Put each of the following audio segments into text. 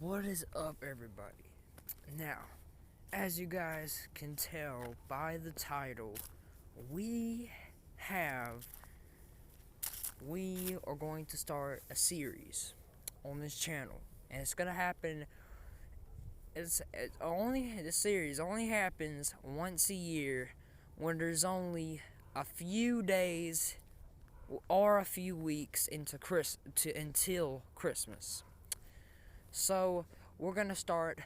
What is up, everybody? Now, as you guys can tell by the title, we have we are going to start a series on this channel, and it's gonna happen. The series only happens once a year, when there's only a few days or a few weeks until Christmas. So we're gonna start.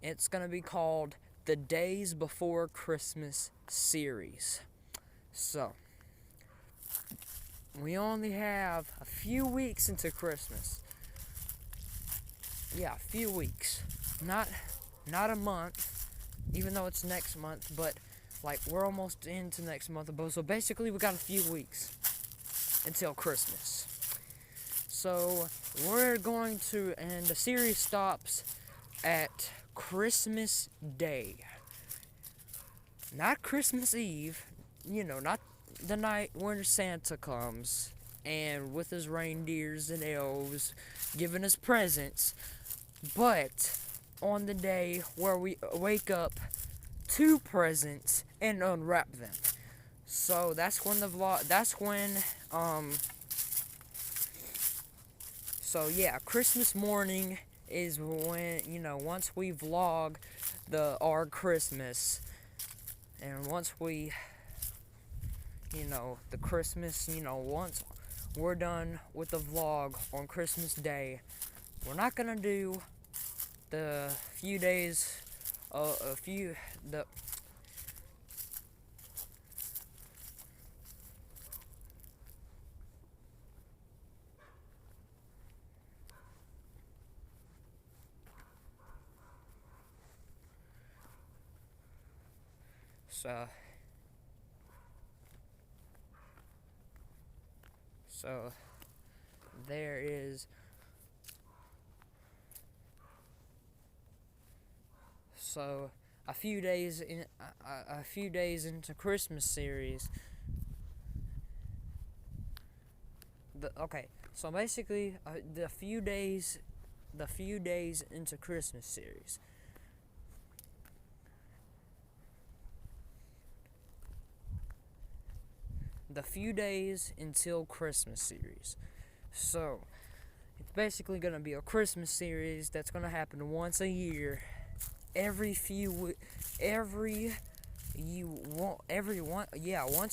It's gonna be called the Days Before Christmas series. So we only have a few weeks into Christmas. Yeah, a few weeks. Not a month, even though it's next month, but like we're almost into next month. So basically we got a few weeks until Christmas. So we're going to, and the series stops at Christmas Day. Not Christmas Eve, not the night when Santa comes and with his reindeers and elves giving us presents, but on the day where we wake up to presents and unwrap them. So that's when so yeah, Christmas morning is when, once we vlog our Christmas, and once we, the Christmas, once we're done with the vlog on Christmas Day, we're not gonna do the few days, the so so there is so a few days into Christmas series. So basically, the few days into Christmas series. The few days until Christmas series. So it's basically gonna be a Christmas series that's gonna happen once a year. Once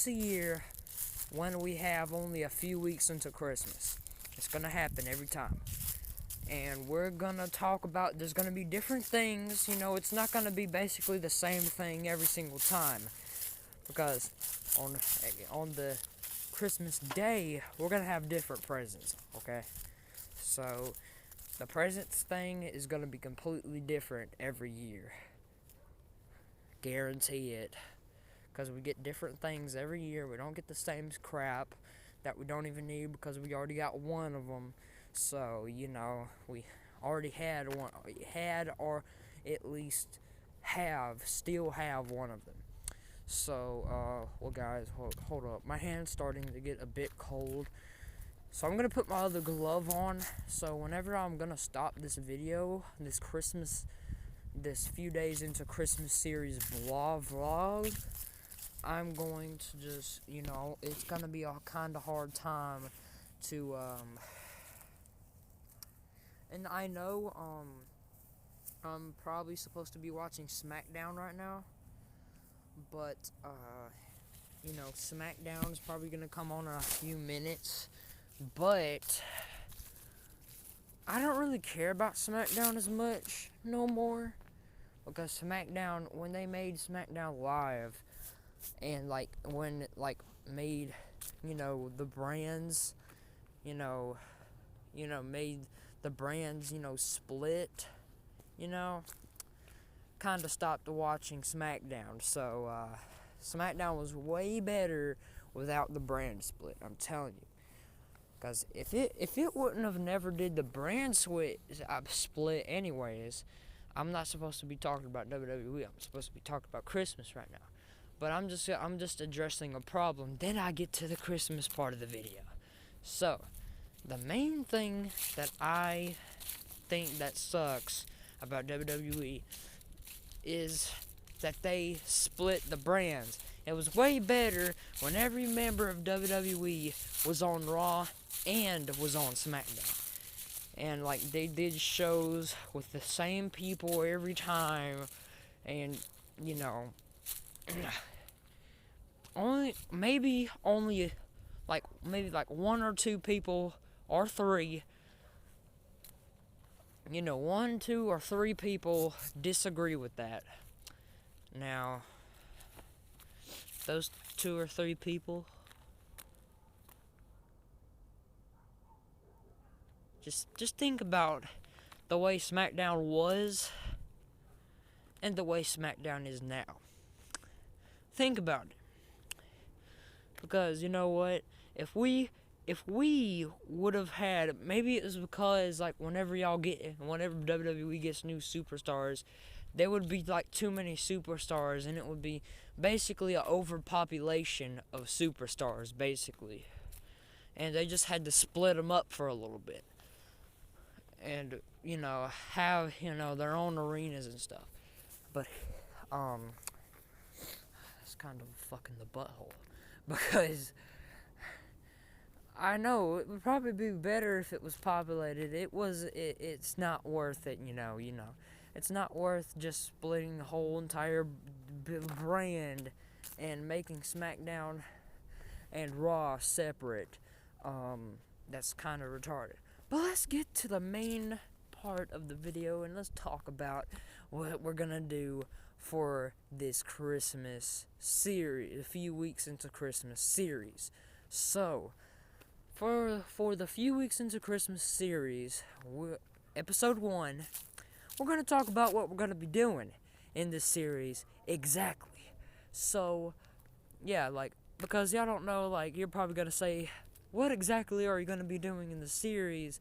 a year, when we have only a few weeks into Christmas. It's gonna happen every time. And we're gonna talk about, there's gonna be different things, it's not gonna be basically the same thing every single time. Because on the Christmas Day, we're gonna have different presents, okay? So the presents thing is gonna be completely different every year. Guarantee it. Because we get different things every year. We don't get the same crap that we don't even need because we already got one of them. So, we already had one, or at least still have one of them. So, well guys, hold up. My hand's starting to get a bit cold. So I'm going to put my other glove on. So whenever I'm going to stop this video, this few days into Christmas series vlog, I'm going to just, it's going to be a kind of hard time to, and I know, I'm probably supposed to be watching SmackDown right now, but, SmackDown is probably going to come on in a few minutes, but I don't really care about SmackDown as much no more, because SmackDown, when they made SmackDown Live, and made, the brands, made the brands, split, kind of stopped watching SmackDown. So SmackDown was way better without the brand split, I'm telling you. Because if it wouldn't have never did the brand split anyways, I'm not supposed to be talking about WWE. I'm supposed to be talking about Christmas right now. But I'm just addressing a problem. Then I get to the Christmas part of the video. So, the main thing that I think that sucks about WWE is that they split the brands. It was way better when every member of WWE was on Raw and was on SmackDown. And like they did shows with the same people every time, and you know, only like one or two people or three, one, two, or three people disagree with that. Now, those two or three people, just think about the way SmackDown was and the way SmackDown is now. Think about it. Because you know what? If we would have had, maybe it was because like whenever WWE gets new superstars, there would be like too many superstars, and it would be basically an overpopulation of superstars, basically. And they just had to split them up for a little bit, and have their own arenas and stuff. But it's kind of fucking the butthole, because I know it would probably be better if it was populated. It's not worth it, It's not worth just splitting the whole entire brand and making SmackDown and Raw separate. That's kind of retarded. But let's get to the main part of the video, and let's talk about what we're gonna do for this Christmas series, a few weeks into Christmas series. So, for the few weeks into Christmas series, episode 1, we're going to talk about what we're going to be doing in this series exactly. So, yeah, because y'all don't know, you're probably going to say, what exactly are you going to be doing in the series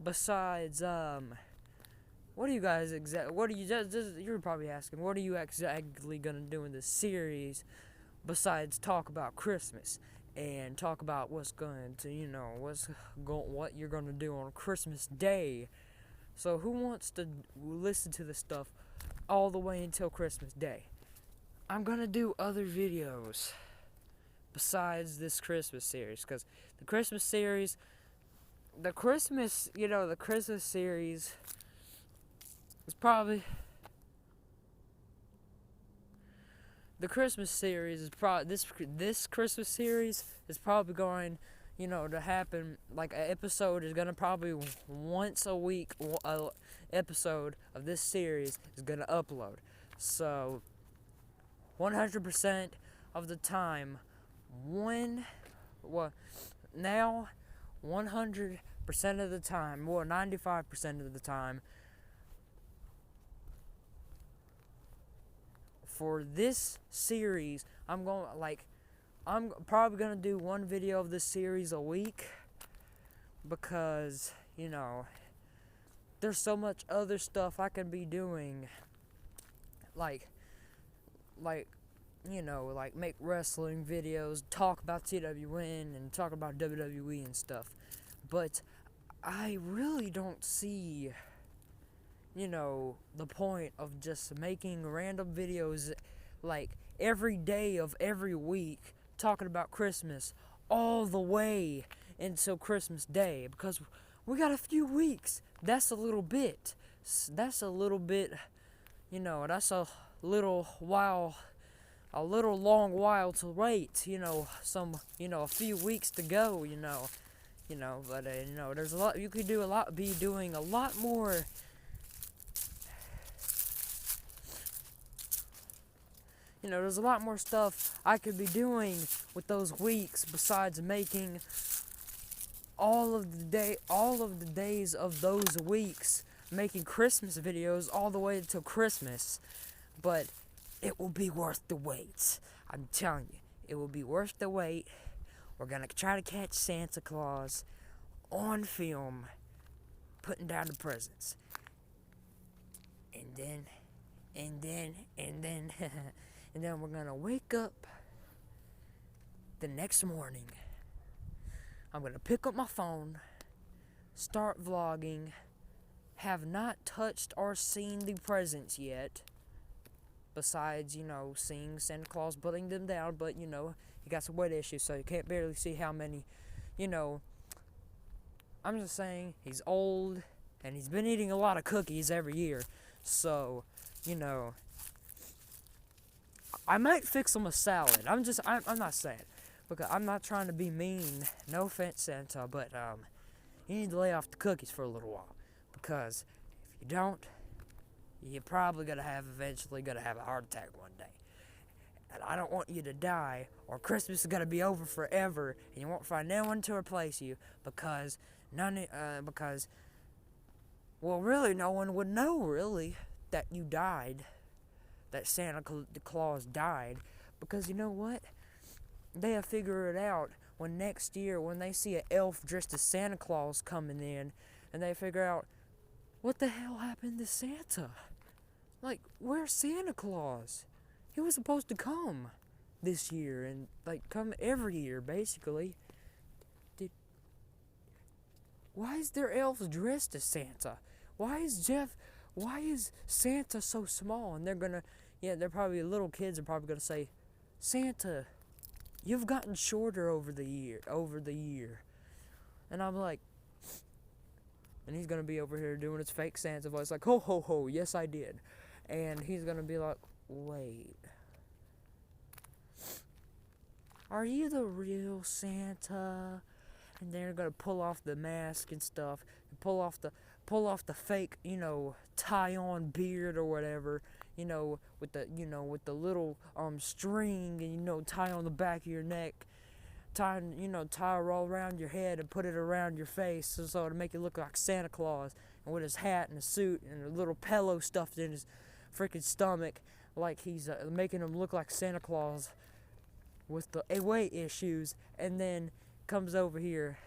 besides, what are you guys you're probably asking, what are you exactly going to do in this series besides talk about Christmas and talk about what you're going to do on Christmas Day? So who wants to listen to this stuff all the way until Christmas Day? I'm going to do other videos besides this Christmas series, because the Christmas series is probably this Christmas series is probably going, to happen. Like, an episode is gonna probably once a week. A episode of this series is gonna upload. So, 100% of the time, now 100% of the time, 95% of the time. For this series, I'm probably gonna do one video of this series a week, because there's so much other stuff I can be doing, like make wrestling videos, talk about TWN and talk about WWE and stuff. But I really don't see the point of just making random videos every day of every week talking about Christmas all the way until Christmas Day, because we got a few weeks. That's a little bit. That's a little long while to wait. A few weeks to go. But there's a lot you could do. Be doing a lot more. There's a lot more stuff I could be doing with those weeks besides making all of the days of those weeks, making Christmas videos all the way until Christmas. But it will be worth the wait. I'm telling you, it will be worth the wait. We're gonna try to catch Santa Claus on film, putting down the presents. And then and then we're gonna wake up the next morning. I'm gonna pick up my phone, start vlogging have not touched or seen the presents yet. Besides, seeing Santa Claus putting them down, but, he got some weight issues, so you can't barely see how many, I'm just saying, he's old, and he's been eating a lot of cookies every year, so, I might fix him a salad. I'm not saying, because I'm not trying to be mean, no offense, Santa, but, you need to lay off the cookies for a little while, because if you don't, you're probably eventually gonna have a heart attack one day. And I don't want you to die, or Christmas is gonna be over forever, and you won't find anyone to replace you, because really no one would know, really, that you died, that Santa Claus died, because you know what? They'll figure it out when next year, when they see an elf dressed as Santa Claus coming in, and they figure out, what the hell happened to Santa? Like, where's Santa Claus? He was supposed to come this year and, come every year, basically. Why is there elves dressed as Santa? Why is Santa so small? And they're probably, little kids are probably gonna say, Santa, you've gotten shorter over the year. And I'm like, and he's gonna be over here doing his fake Santa voice, like, ho, ho, ho, yes, I did. And he's gonna be like, wait, are you the real Santa? And they're gonna pull off the mask and stuff, and pull off the fake, tie-on beard or whatever, with the little string, and tie on the back of your neck, tie it all around your head and put it around your face, so to make it look like Santa Claus, and with his hat and a suit and a little pillow stuffed in his freaking stomach, like he's making him look like Santa Claus with the weight issues, and then comes over here,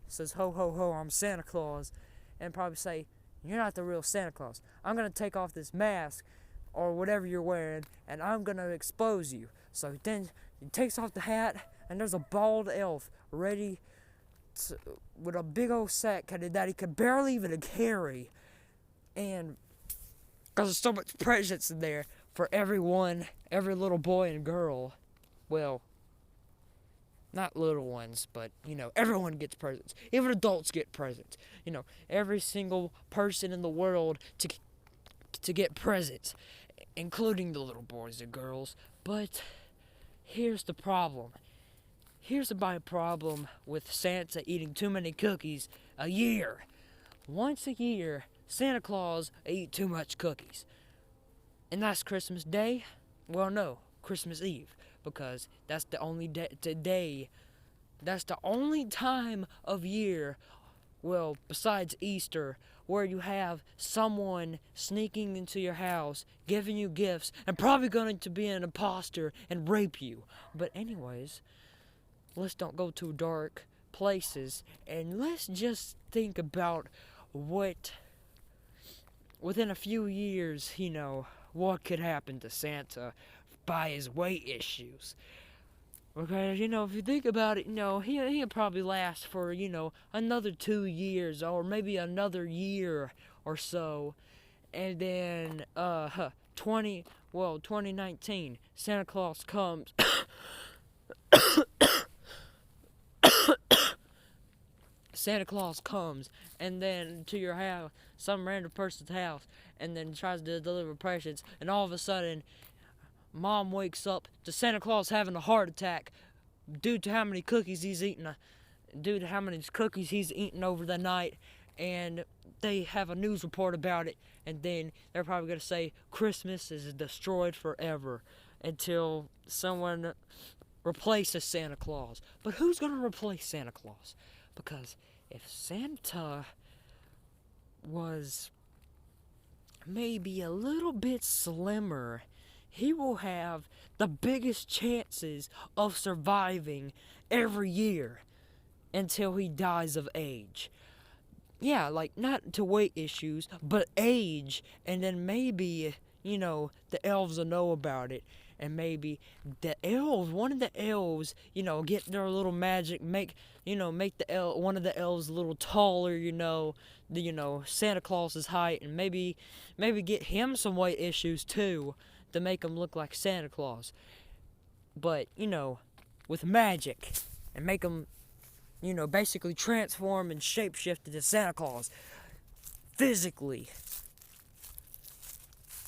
says, ho, ho, ho, I'm Santa Claus, and probably say, you're not the real Santa Claus. I'm going to take off this mask, or whatever you're wearing, and I'm going to expose you. So then he takes off the hat, and there's a bald elf ready with a big old sack that he could barely even carry, and because there's so much presents in there for every little boy and girl. Well, not little ones, but, everyone gets presents. Even adults get presents. Every single person in the world to get presents, including the little boys and girls. But here's the problem. Here's my problem with Santa eating too many cookies a year. Once a year, Santa Claus eat too much cookies. And that's Christmas Day? Well, no, Christmas Eve. Because that's the only that's the only time of year, well, besides Easter, where you have someone sneaking into your house, giving you gifts, and probably going to be an imposter and rape you. But anyways, let's don't go to dark places, and let's just think about what, within a few years, what could happen to Santa by his weight issues. Because, if you think about it, he'll probably last for, another 2 years, or maybe another year or so. And then, 2019, Santa Claus comes. Santa Claus comes, and then to your house, some random person's house, and then tries to deliver presents, and all of a sudden, Mom wakes up to Santa Claus having a heart attack due to how many cookies he's eaten over the night, and they have a news report about it, and then they're probably going to say Christmas is destroyed forever until someone replaces Santa Claus. But who's going to replace Santa Claus? Because if Santa was maybe a little bit slimmer, he will have the biggest chances of surviving every year until he dies of age. Yeah, not to weight issues, but age, and then maybe, the elves will know about it. And maybe one of the elves, get their little magic, make one of the elves a little taller, Santa Claus's height, and maybe get him some weight issues too, to make him look like Santa Claus. But, with magic, and make him, basically transform and shapeshift into Santa Claus, physically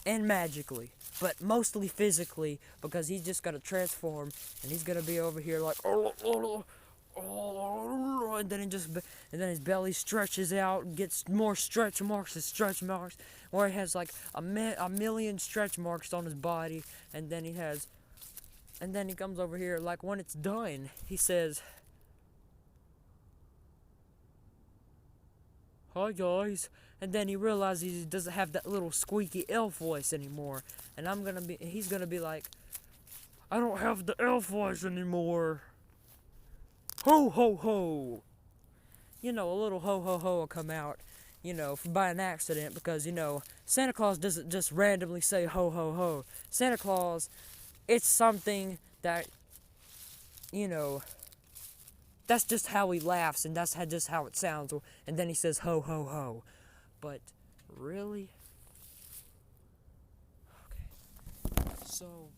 and magically, but mostly physically, because he's just gonna transform, and he's gonna be over here like, and then his belly stretches out, gets more stretch marks, where he has like a million stretch marks on his body, and then he comes over here, like, when it's done, he says, "Hi guys," and then he realizes he doesn't have that little squeaky elf voice anymore, and he's gonna be like, "I don't have the elf voice anymore. Ho ho ho." A little ho ho ho will come out, by an accident, because, Santa Claus doesn't just randomly say ho ho ho. Santa Claus, it's something that, that's just how he laughs, and that's just how it sounds, and then he says ho ho ho. But really? Okay. So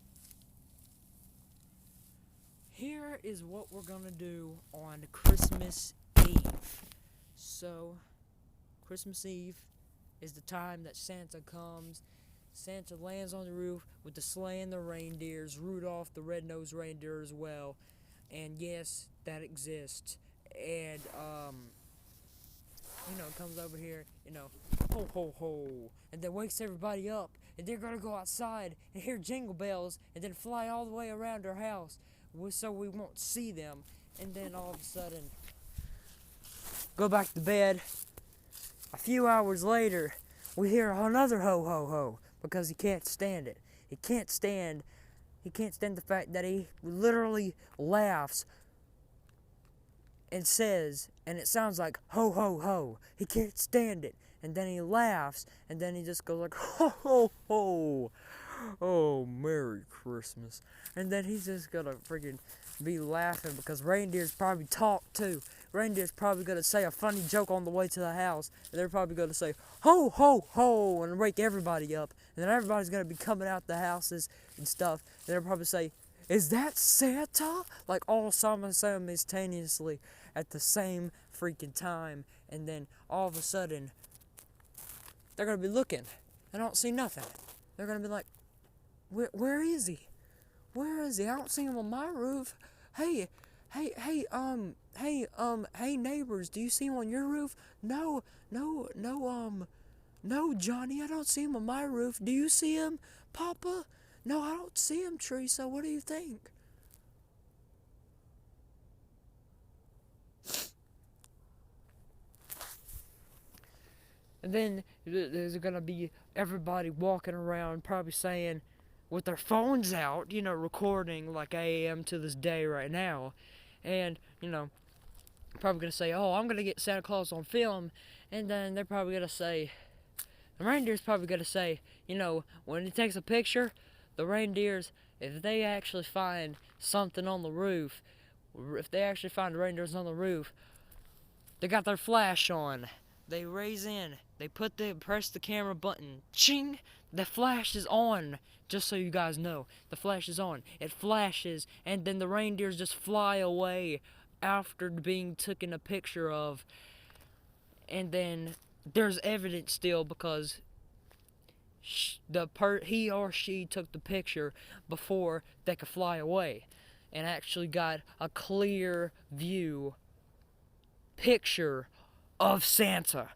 here is what we're gonna do on Christmas Eve. So Christmas Eve is the time that Santa comes. Santa lands on the roof with the sleigh and the reindeers, Rudolph the red-nosed reindeer as well. And yes, that exists. And comes over here, ho ho ho, and then wakes everybody up, and they're gonna go outside and hear jingle bells, and then fly all the way around our house, so we won't see them, and then all of a sudden, go back to bed. A few hours later, we hear another ho ho ho, because he can't stand it. He can't stand the fact that he literally laughs and says, and it sounds like ho ho ho. He can't stand it. And then he laughs, and then he just goes like ho ho ho. Oh, Merry Christmas. And then he's just gonna freaking be laughing, because reindeers probably talk too. Reindeer's probably gonna say a funny joke on the way to the house, and they're probably gonna say ho ho ho and wake everybody up, and then everybody's gonna be coming out the houses and stuff, and they'll probably say, "Is that Santa?" Like all simultaneously at the same freaking time, and then all of a sudden they're gonna be looking. They don't see nothing. They're gonna be like, where is he? Where is he? I don't see him on my roof. Hey, neighbors, do you see him on your roof? No, Johnny, I don't see him on my roof. Do you see him, Papa? No, I don't see him, Teresa. What do you think? And then there's gonna be everybody walking around, probably saying, with their phones out, recording like I am to this day right now, and probably gonna say, "Oh, I'm gonna get Santa Claus on film," and then they're probably gonna say, the reindeer's probably gonna say, when he takes a picture, the reindeers, if they actually find something on the roof, if they actually find reindeers on the roof, they got their flash on. They raise in. They press the camera button. Ching! The flash is on. Just so you guys know, the flash is on. It flashes, and then the reindeers just fly away after being taken a picture of. And then there's evidence still, because he or she took the picture before they could fly away, and actually got a clear view picture of Santa.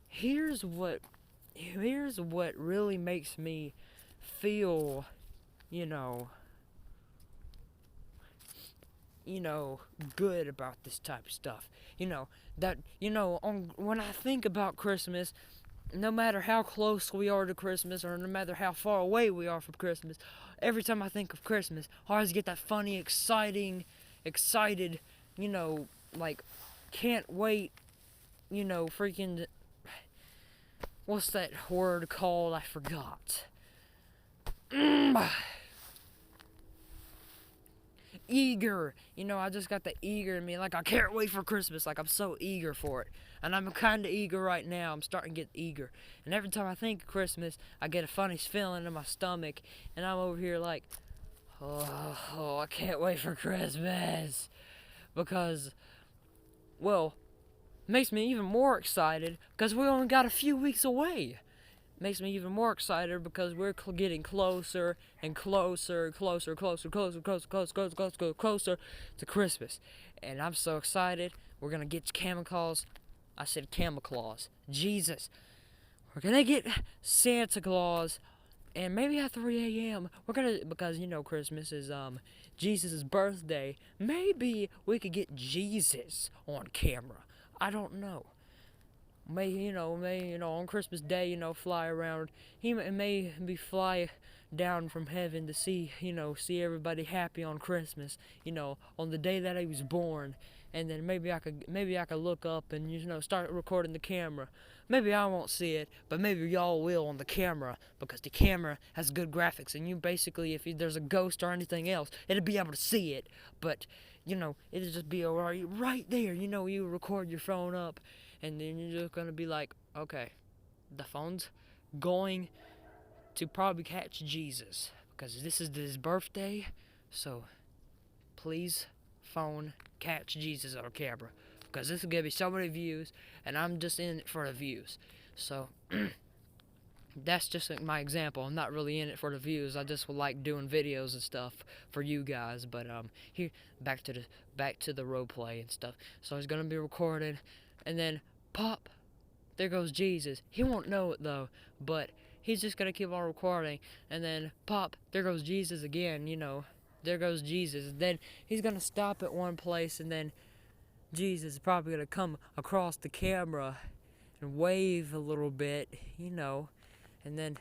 Here's what really makes me feel, good about this type of stuff. When I think about Christmas, no matter how close we are to Christmas, or no matter how far away we are from Christmas, every time I think of Christmas, I always get that funny, excited, like, can't wait, freaking, what's that word called? I forgot. Eager. I just got the eager in me. Like, I can't wait for Christmas. Like, I'm so eager for it. And I'm kind of eager right now. I'm starting to get eager. And every time I think of Christmas, I get a funny feeling in my stomach. And I'm over here like, oh, I can't wait for Christmas. Because, well, makes me even more excited because we only got a few weeks away. Makes me even more excited because we're getting closer and closer to Christmas. And I'm so excited. We're going to get Claus. I said Claus. Jesus. We're going to get Santa Claus. And maybe at 3 a.m. we're going to, because, Christmas is Jesus' birthday. Maybe we could get Jesus on camera. I don't know. May on Christmas Day, fly around. He may be fly down from heaven to see everybody happy on Christmas, on the day that he was born. And then maybe I could look up and start recording the camera. Maybe I won't see it, but maybe y'all will on the camera, because the camera has good graphics, and you basically, if there's a ghost or anything else, it'll be able to see it. But it'll just be right there. You record your phone up, and then you're just gonna be like, okay, the phone's going to probably catch Jesus, because this is his birthday. So please, phone, catch Jesus on camera, because this will give me so many views, and I'm just in it for the views. So that's just like my example. I'm not really in it for the views. I just like doing videos and stuff for you guys. But here, back to the role play and stuff. So it's gonna be recorded, and then pop, there goes Jesus. He won't know it though, but he's just gonna keep on recording, and then pop, there goes Jesus again. There goes Jesus. And then he's gonna stop at one place, and then Jesus is probably gonna come across the camera and wave a little bit, and then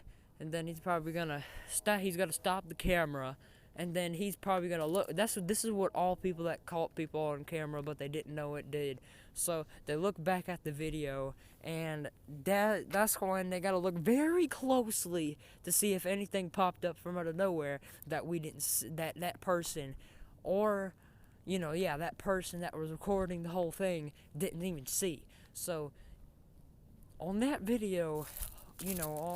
he's probably gonna stop. He's gonna stop the camera, and then he's probably gonna look. This is what all people that caught people on camera, but they didn't know it, did. So they look back at the video, and that's when they gotta look very closely to see if anything popped up from out of nowhere that we didn't see, that person, or that person that was recording the whole thing didn't even see. So on that video,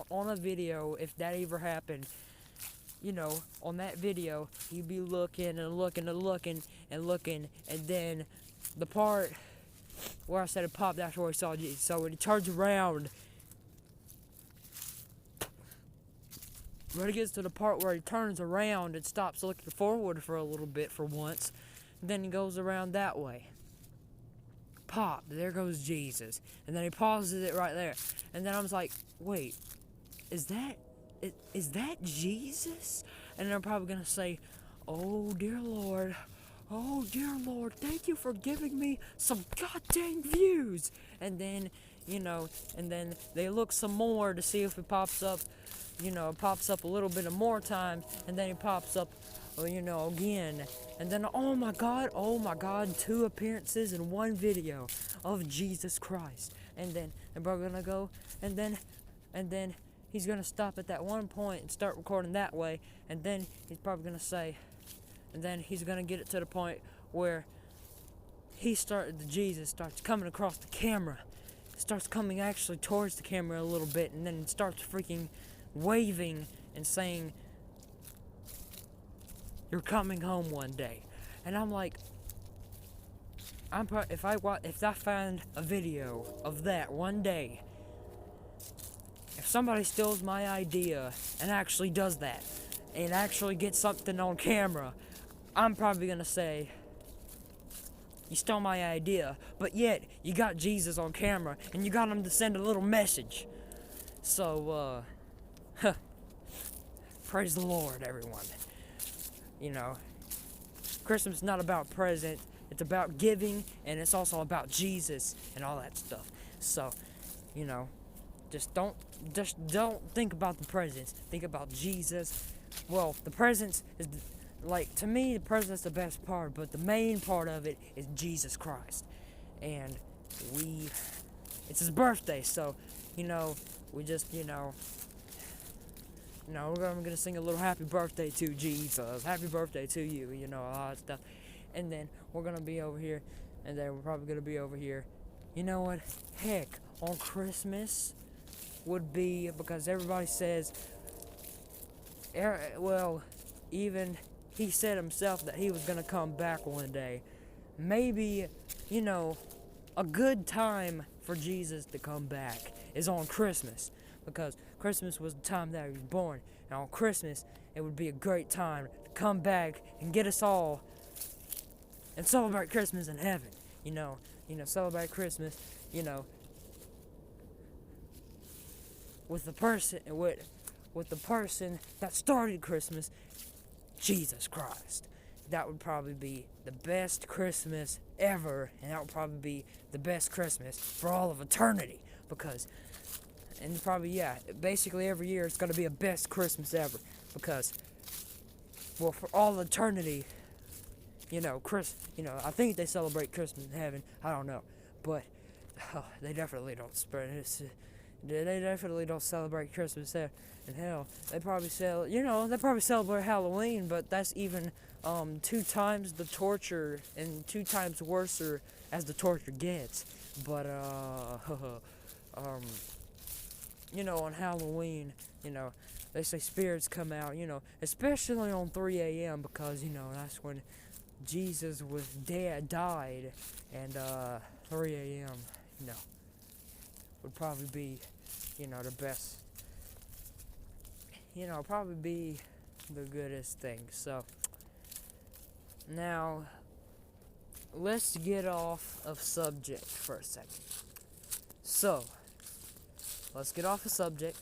on a video, if that ever happened, on that video, you'd be looking and looking and looking and looking, and then the part where I said it popped, after where he saw Jesus. So when he turns around, when it gets to the part where he turns around and stops looking forward for a little bit for once, then he goes around that way. Pop, there goes Jesus. And then he pauses it right there. And then I was like, wait, is that Jesus? And they're probably going to say, oh dear Lord, thank you for giving me some goddamn views. And then, and then they look some more to see if it pops up, pops up a little bit of more time, and then it pops up, again. And then, oh my God, 2 appearances in 1 video of Jesus Christ. And then we're gonna go, and then he's gonna stop at that one point and start recording that way, and then he's probably gonna say, and then he's gonna get it to the point where Jesus starts coming across the camera, starts coming actually towards the camera a little bit, and then starts freaking waving and saying, "You're coming home one day." And I'm like, if I find a video of that one day, if somebody steals my idea and actually does that, and actually gets something on camera, I'm probably gonna say, you stole my idea, but yet you got Jesus on camera and you got him to send a little message. So, praise the Lord, everyone. Christmas is not about presents, it's about giving, and it's also about Jesus and all that stuff. So, just don't think about the presents. Think about Jesus. Well, the presents is, to me, the present's the best part, but the main part of it is Jesus Christ. And it's his birthday, so, we just, I'm gonna sing a little happy birthday to Jesus, happy birthday to you, all that stuff. And then we're gonna be over here, and then we're probably gonna be over here. You know what? Heck, on Christmas would be, because everybody says, well, even he said himself that he was gonna come back one day. Maybe, a good time for Jesus to come back is on Christmas, because Christmas was the time that he was born, and on Christmas it would be a great time to come back and get us all and celebrate Christmas in heaven. Celebrate Christmas, with the person that started Christmas, Jesus Christ. That would probably be the best Christmas ever, and that would probably be the best Christmas for all of eternity, basically every year it's going to be a best Christmas ever, because, well, for all eternity, I think they celebrate Christmas in heaven, I don't know, but they definitely don't spread it. They definitely don't celebrate Christmas there in hell. They probably celebrate Halloween, but that's even 2 times the torture and 2 times worse as the torture gets. But on Halloween, they say spirits come out, especially on 3 a.m. because that's when Jesus was died, and 3 a.m. Would probably be, the best, probably be the goodest thing. So, now, let's get off of subject for a second. So, let's get off of subject.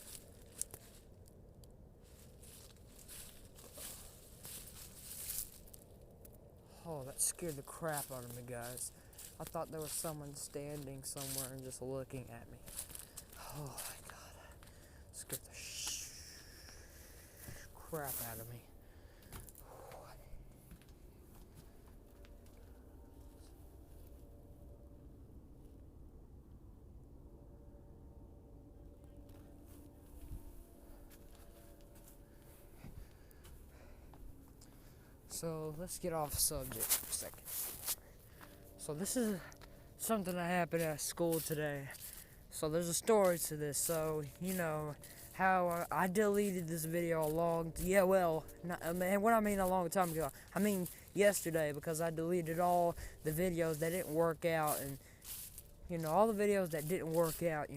Oh, that scared the crap out of me, guys. I thought there was someone standing somewhere and just looking at me. Oh my god. Scared the crap out of me. So, let's get off subject for a second. So, this is something that happened at school today. So, there's a story to this. So, how I deleted this video a long time ago. I mean yesterday, because I deleted all the videos that didn't work out, and all the videos that didn't work out,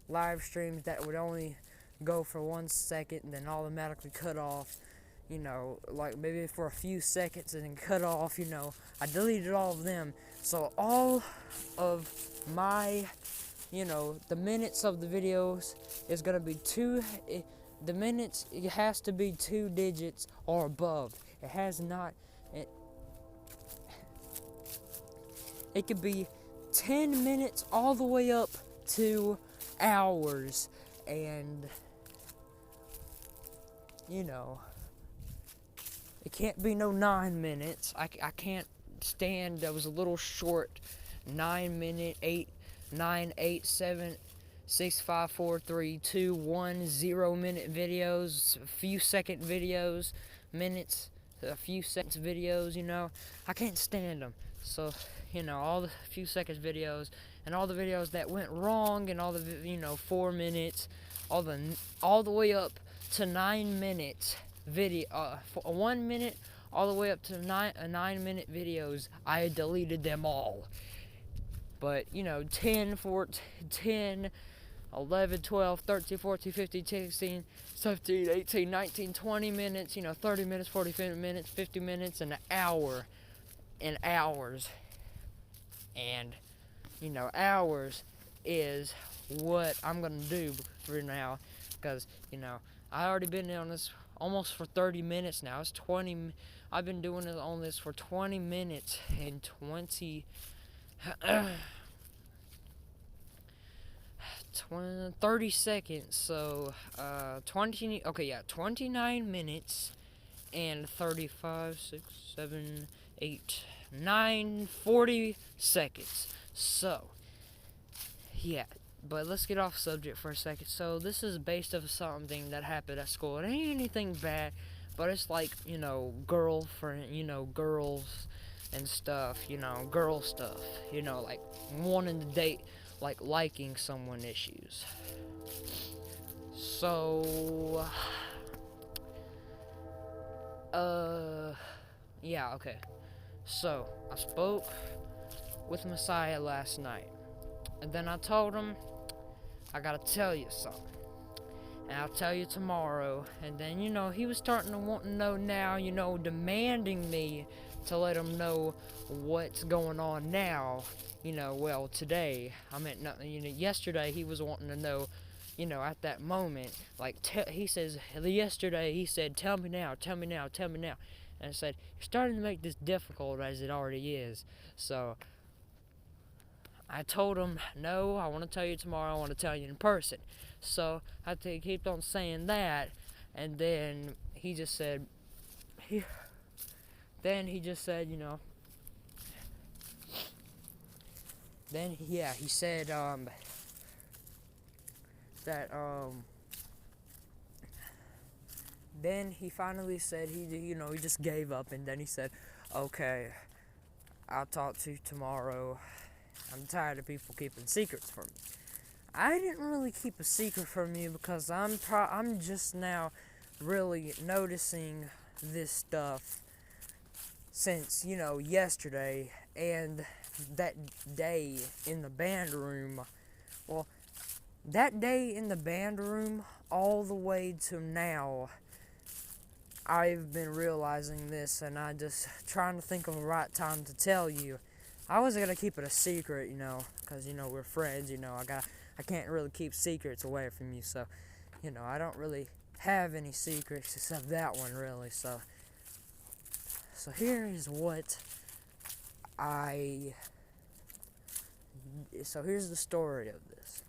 live streams that would only go for 1 second and then automatically cut off, maybe for a few seconds and then cut off, I deleted all of them. So all of my, the minutes of the videos is going to be the minutes, it has to be 2 digits or above. It has not, it could be 10 minutes all the way up to hours, and, it can't be no 9 minutes. I can't stand those little short 9 minute, 8, 9, 8, 7, 6, 5, 4, 3, 2, 1, 0 minute videos, a few second videos, minutes, a few seconds videos, I can't stand them. So, all the few seconds videos, and all the videos that went wrong, and all the, 4 minutes, all the way up to 9 minutes video, 1 minute, all the way up to 9 minute videos, I deleted them all. But, 10, 11, 12, 13, 14, 15, 16, 17, 18, 19, 20 minutes, 30 minutes, 40 minutes, 50 minutes, an hour, and hours. And, hours is what I'm going to do for now, because, I already been on this almost for 30 minutes now. It's 20, I've been doing it on this for 20 minutes and 30 seconds, so 29 minutes and 35, 6, 7, 8, 9, 40 seconds. So, yeah, But let's get off subject for a second. So this is based off something that happened at school. It ain't anything bad, but it's like, girlfriend, girls and stuff, girl stuff, like wanting to date, like liking someone issues. So, yeah, okay. So, I spoke with Messiah last night, and then I told him, I gotta tell you something. And I'll tell you tomorrow. And then, he was starting to want to know now, demanding me to let him know what's going on now. Well, today, I meant, yesterday he was wanting to know, at that moment, like, he says, yesterday he said, tell me now, tell me now, tell me now. And I said, you're starting to make this difficult as it already is. So, I told him, no, I want to tell you tomorrow, I want to tell you in person. So, I had to keep on saying that, and then he just said, he said, that, then he finally said, he just gave up, and then he said, okay, I'll talk to you tomorrow. I'm tired of people keeping secrets from me. I didn't really keep a secret from you because I'm just now really noticing this stuff since, yesterday and that day in the band room. Well, that day in the band room all the way to now, I've been realizing this, and I just trying to think of the right time to tell you. I wasn't gonna keep it a secret, because we're friends. I can't really keep secrets away from you, so I don't really have any secrets except that one, really. So here is what here's the story of this.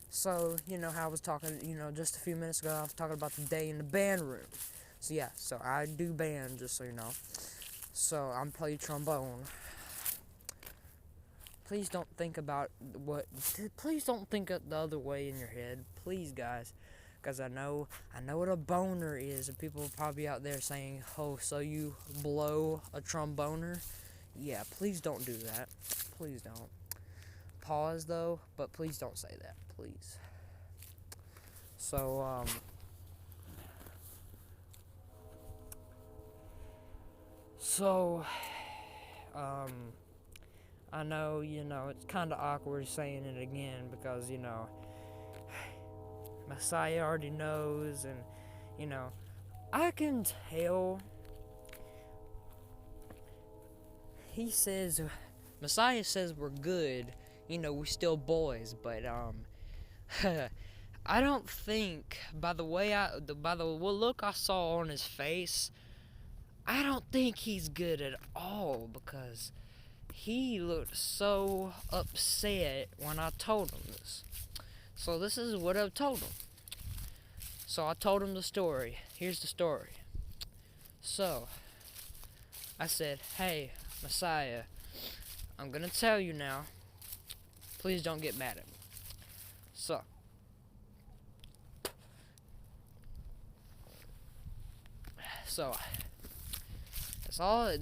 So how I was talking, just a few minutes ago, I was talking about the day in the band room. So yeah, so I do band, just so you know. So I'm playing trombone. Please don't think about please don't think of the other way in your head. Please, guys. Because I know what a boner is. And people will probably be out there saying, oh, so you blow a tromboner? Yeah, please don't do that. Please don't. Pause, though, but please don't say that. Please. So, I know, it's kind of awkward saying it again because, Messiah already knows, and, I can tell. Messiah says we're good, we're still boys, but, I don't think, by the look I saw on his face, I don't think he's good at all, because he looked so upset when I told him this. So this is what I told him. So I told him the story. Here's the story. So, I said, hey, Messiah, I'm gonna tell you now. Please don't get mad at me. So, that's all. I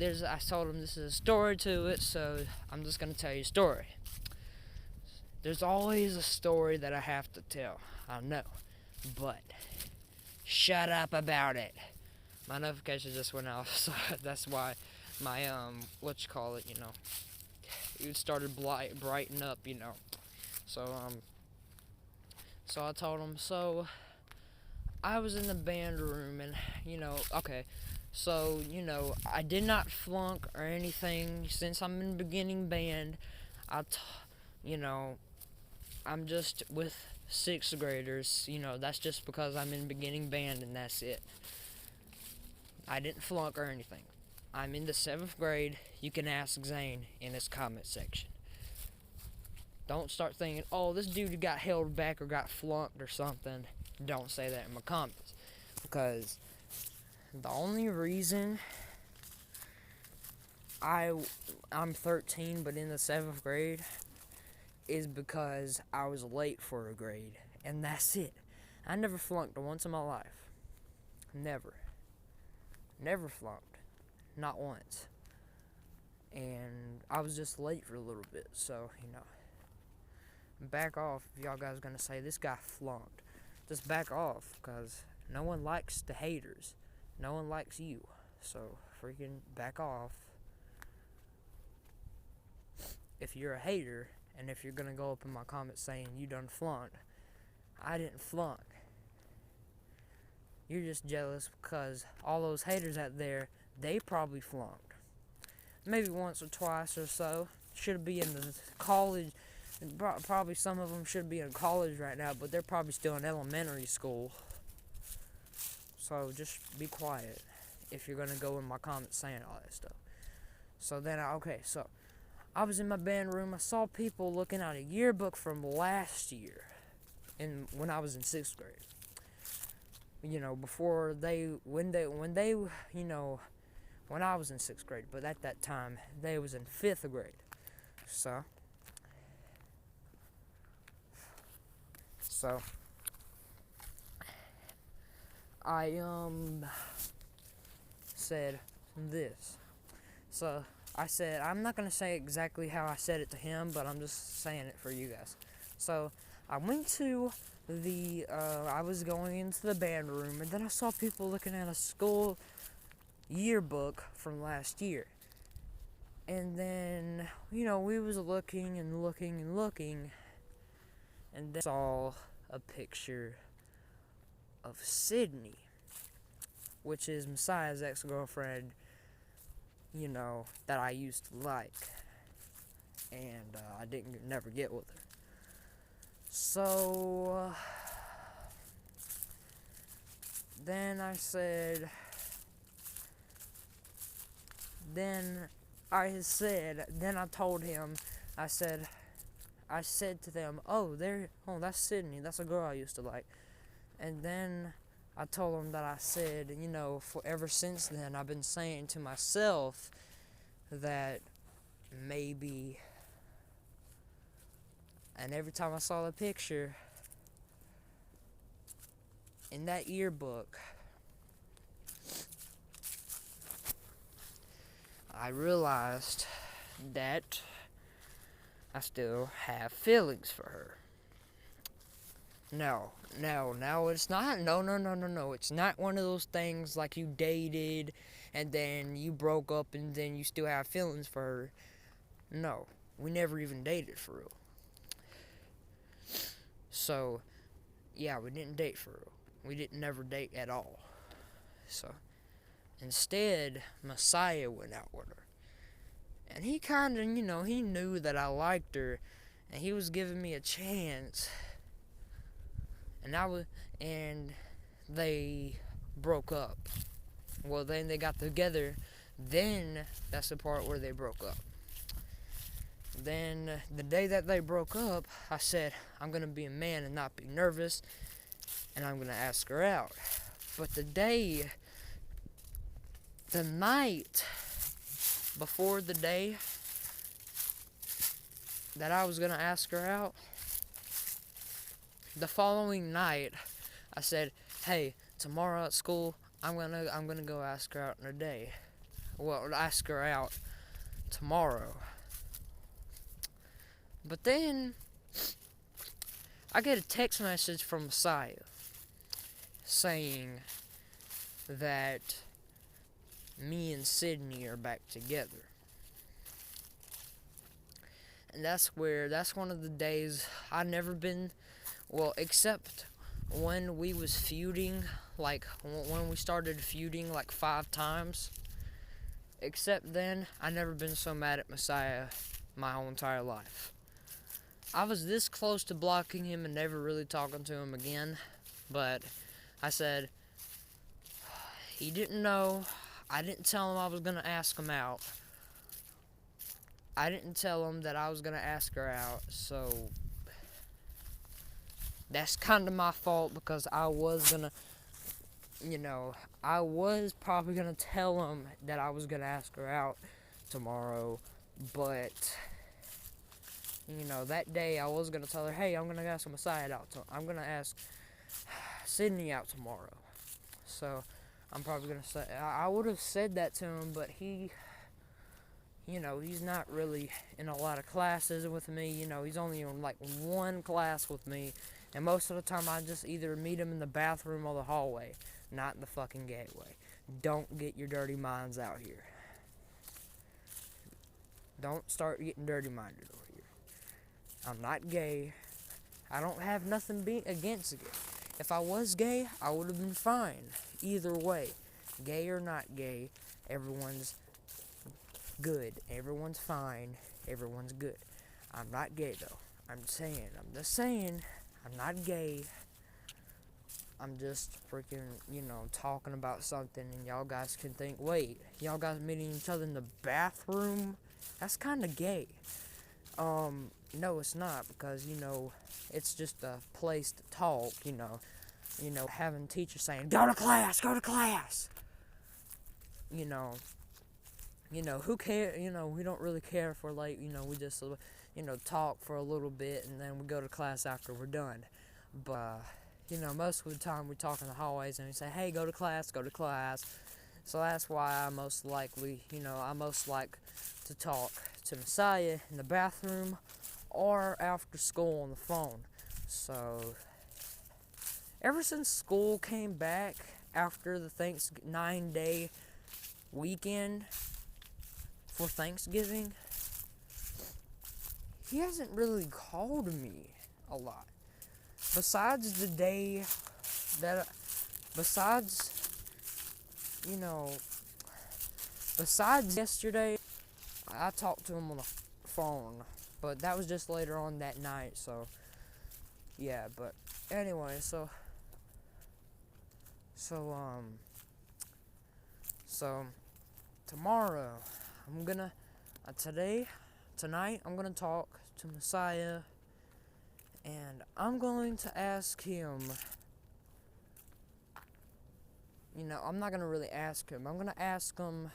told him this is a story to it, so I'm just gonna tell you a story. There's always a story that I have to tell. I know, but shut up about it. My notification just went off, so that's why my it started brighten up, So so I told him. So I was in the band room, and okay. So, I did not flunk or anything since I'm in beginning band. I'm just with 6th graders. That's just because I'm in beginning band, and that's it. I didn't flunk or anything. I'm in the 7th grade. You can ask Zane in his comment section. Don't start thinking, oh, this dude got held back or got flunked or something. Don't say that in my comments. Because the only reason I'm 13 but in the 7th grade is because I was late for a grade, and that's it. I never flunked once in my life. Never. Never flunked. Not once. And I was just late for a little bit, so, back off if y'all guys gonna say this guy flunked. Just back off, because no one likes the haters. No one likes you. So, freaking back off. If you're a hater, and if you're gonna go up in my comments saying you done flunked, I didn't flunk. You're just jealous because all those haters out there, they probably flunked. Maybe once or twice or so. Should be in the college. Probably some of them should be in college right now, but they're probably still in elementary school. So just be quiet if you're gonna go in my comments saying all that stuff. So then, so I was in my band room. I saw people looking at a yearbook from last year, when I was in 6th grade. Before when I was in 6th grade, but at that time they was in 5th grade. So I said this. So I said, I'm not gonna say exactly how I said it to him, but I'm just saying it for you guys. So I went to I was going into the band room, and then I saw people looking at a school yearbook from last year. And then, we was looking and looking and looking, and then I saw a picture of Sydney, which is Messiah's ex-girlfriend, that I used to like, and I didn't never get with her. So then I told him, I said to them, that's Sydney, that's a girl I used to like. And then I told him that I said, ever since then, I've been saying to myself that maybe, and every time I saw the picture in that yearbook, I realized that I still have feelings for her. No, it's not. No. It's not one of those things like you dated and then you broke up and then you still have feelings for her. No, we never even dated for real. So, yeah, we didn't date for real. We didn't never date at all. So, instead, Messiah went out with her. And he kind of, he knew that I liked her, and he was giving me a chance. And they broke up. Well, then they got together. Then that's the part where they broke up. Then the day that they broke up, I said, I'm going to be a man and not be nervous, and I'm going to ask her out. But the night before the day that I was going to ask her out, the following night, I said, hey, tomorrow at school, I'm gonna go ask her out in a day. Well, ask her out tomorrow. But then, I get a text message from Messiah saying that me and Sydney are back together. And that's one of the days I've never been, except when we was feuding, like when we started feuding like 5 times. Except then, I never been so mad at Messiah my whole entire life. I was this close to blocking him and never really talking to him again, but I said, he didn't know. I didn't tell him I was going to ask him out. I didn't tell him that I was going to ask her out, so that's kind of my fault because I was going to, I was probably going to tell him that I was going to ask her out tomorrow, but That day I was gonna tell her, hey, I'm gonna ask Messiah out. I'm gonna ask Sydney out tomorrow. So I'm probably gonna say I would have said that to him, but he's not really in a lot of classes with me. He's only in like one class with me, and most of the time I just either meet him in the bathroom or the hallway, not in the fucking gateway. Don't get your dirty minds out here. Don't start getting dirty minded over here. I'm not gay. I don't have nothing against gay. If I was gay, I would have been fine. Either way, gay or not gay, everyone's good. Everyone's fine. Everyone's good. I'm not gay though. I'm just saying, I'm not gay. I'm just freaking, talking about something, and y'all guys can think, wait, y'all guys meeting each other in the bathroom? That's kind of gay. No, it's not, because, it's just a place to talk, having teachers saying, go to class, go to class. Who cares? We don't really care for, like, we just, talk for a little bit, and then we go to class after we're done. But, most of the time we talk in the hallways, and we say, hey, go to class, go to class. So that's why I most like to talk to Messiah in the bathroom or after school on the phone. So, ever since school came back after the 9-day weekend for Thanksgiving, he hasn't really called me a lot. Besides the day that, besides yesterday, I talked to him on the phone, but that was just later on that night, so, yeah, but anyway, so tomorrow, tonight, I'm gonna talk to Messiah, and I'm going to ask him, I'm not gonna really ask him, I'm gonna ask him,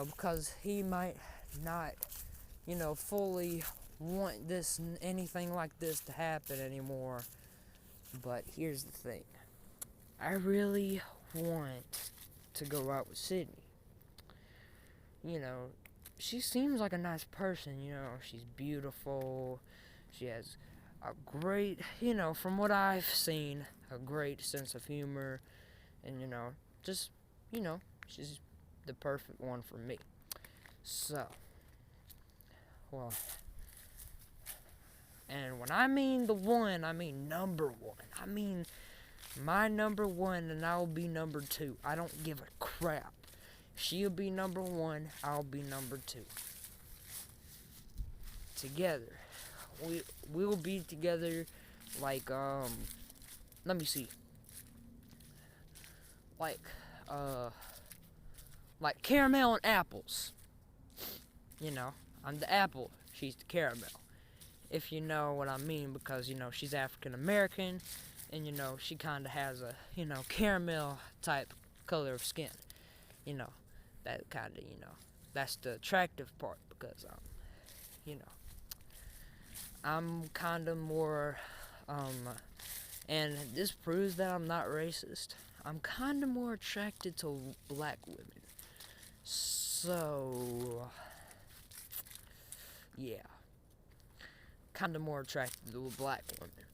because he might not, fully want anything like this to happen anymore. But here's the thing. I really want to go out with Sydney. She seems like a nice person, she's beautiful. She has a great, from what I've seen, a great sense of humor. And, she's the perfect one for me. So, well, and when I mean the one, I mean number one. I mean my number one, and I'll be number two. I don't give a crap. She'll be number one, I'll be number two. Together. We'll be together like, let me see. Like caramel and apples. I'm the apple, she's the caramel. If you know what I mean, because, she's African American, and, she kind of has a, caramel type color of skin. That kind of, that's the attractive part, because, I'm kind of more, and this proves that I'm not racist. I'm kind of more attracted to black women. So, yeah. Kind of more attracted to black women.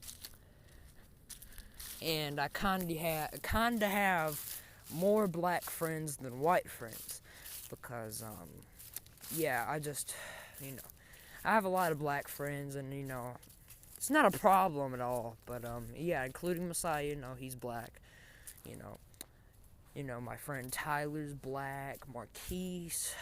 And I kind of have more black friends than white friends. Because, yeah, I just, I have a lot of black friends, and, it's not a problem at all. But, yeah, including Messiah, he's black. My friend Tyler's black, Marquise,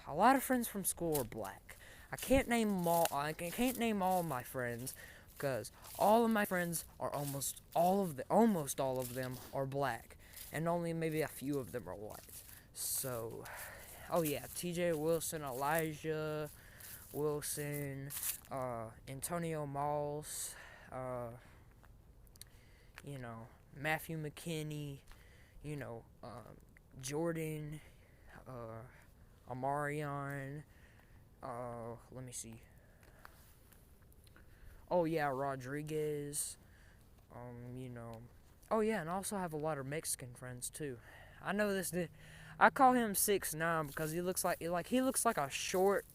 a lot of friends from school are black. I can't name them all. I can't name all my friends, because all of my friends are almost all of them are black, and only maybe a few of them are white. So, oh yeah, TJ Wilson, Elijah Wilson, Antonio Moss, Matthew McKinney, Jordan, Amarion. Let me see. Oh yeah, Rodriguez. You know. Oh yeah, and I also have a lot of Mexican friends too. I know this dude. I call him 6'9" because he looks like a short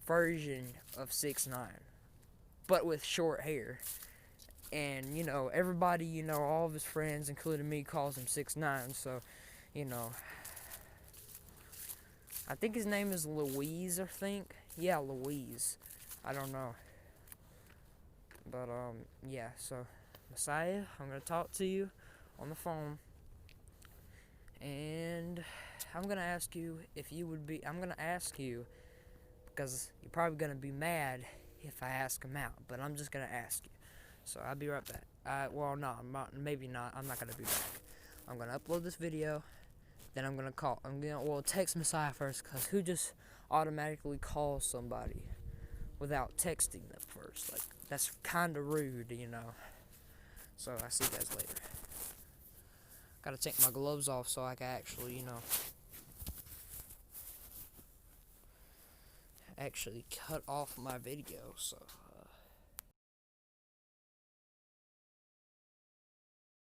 version of 6'9", but with short hair. And everybody, all of his friends, including me, calls him 6'9". So, you know, I think his name is Louise. I think, yeah, Louise. I don't know, but yeah. So, Messiah, I'm gonna talk to you on the phone, and I'm gonna ask you if you would be. I'm gonna ask you because you're probably gonna be mad if I ask him out, but I'm just gonna ask you. So I'll be right back. Well, no, maybe not. I'm not gonna be back. I'm gonna upload this video, then I'm gonna call. Text Messiah first, cause who just automatically calls somebody without texting them first? Like, that's kind of rude, So I see you guys later. Gotta take my gloves off so I can actually, actually cut off my video. So.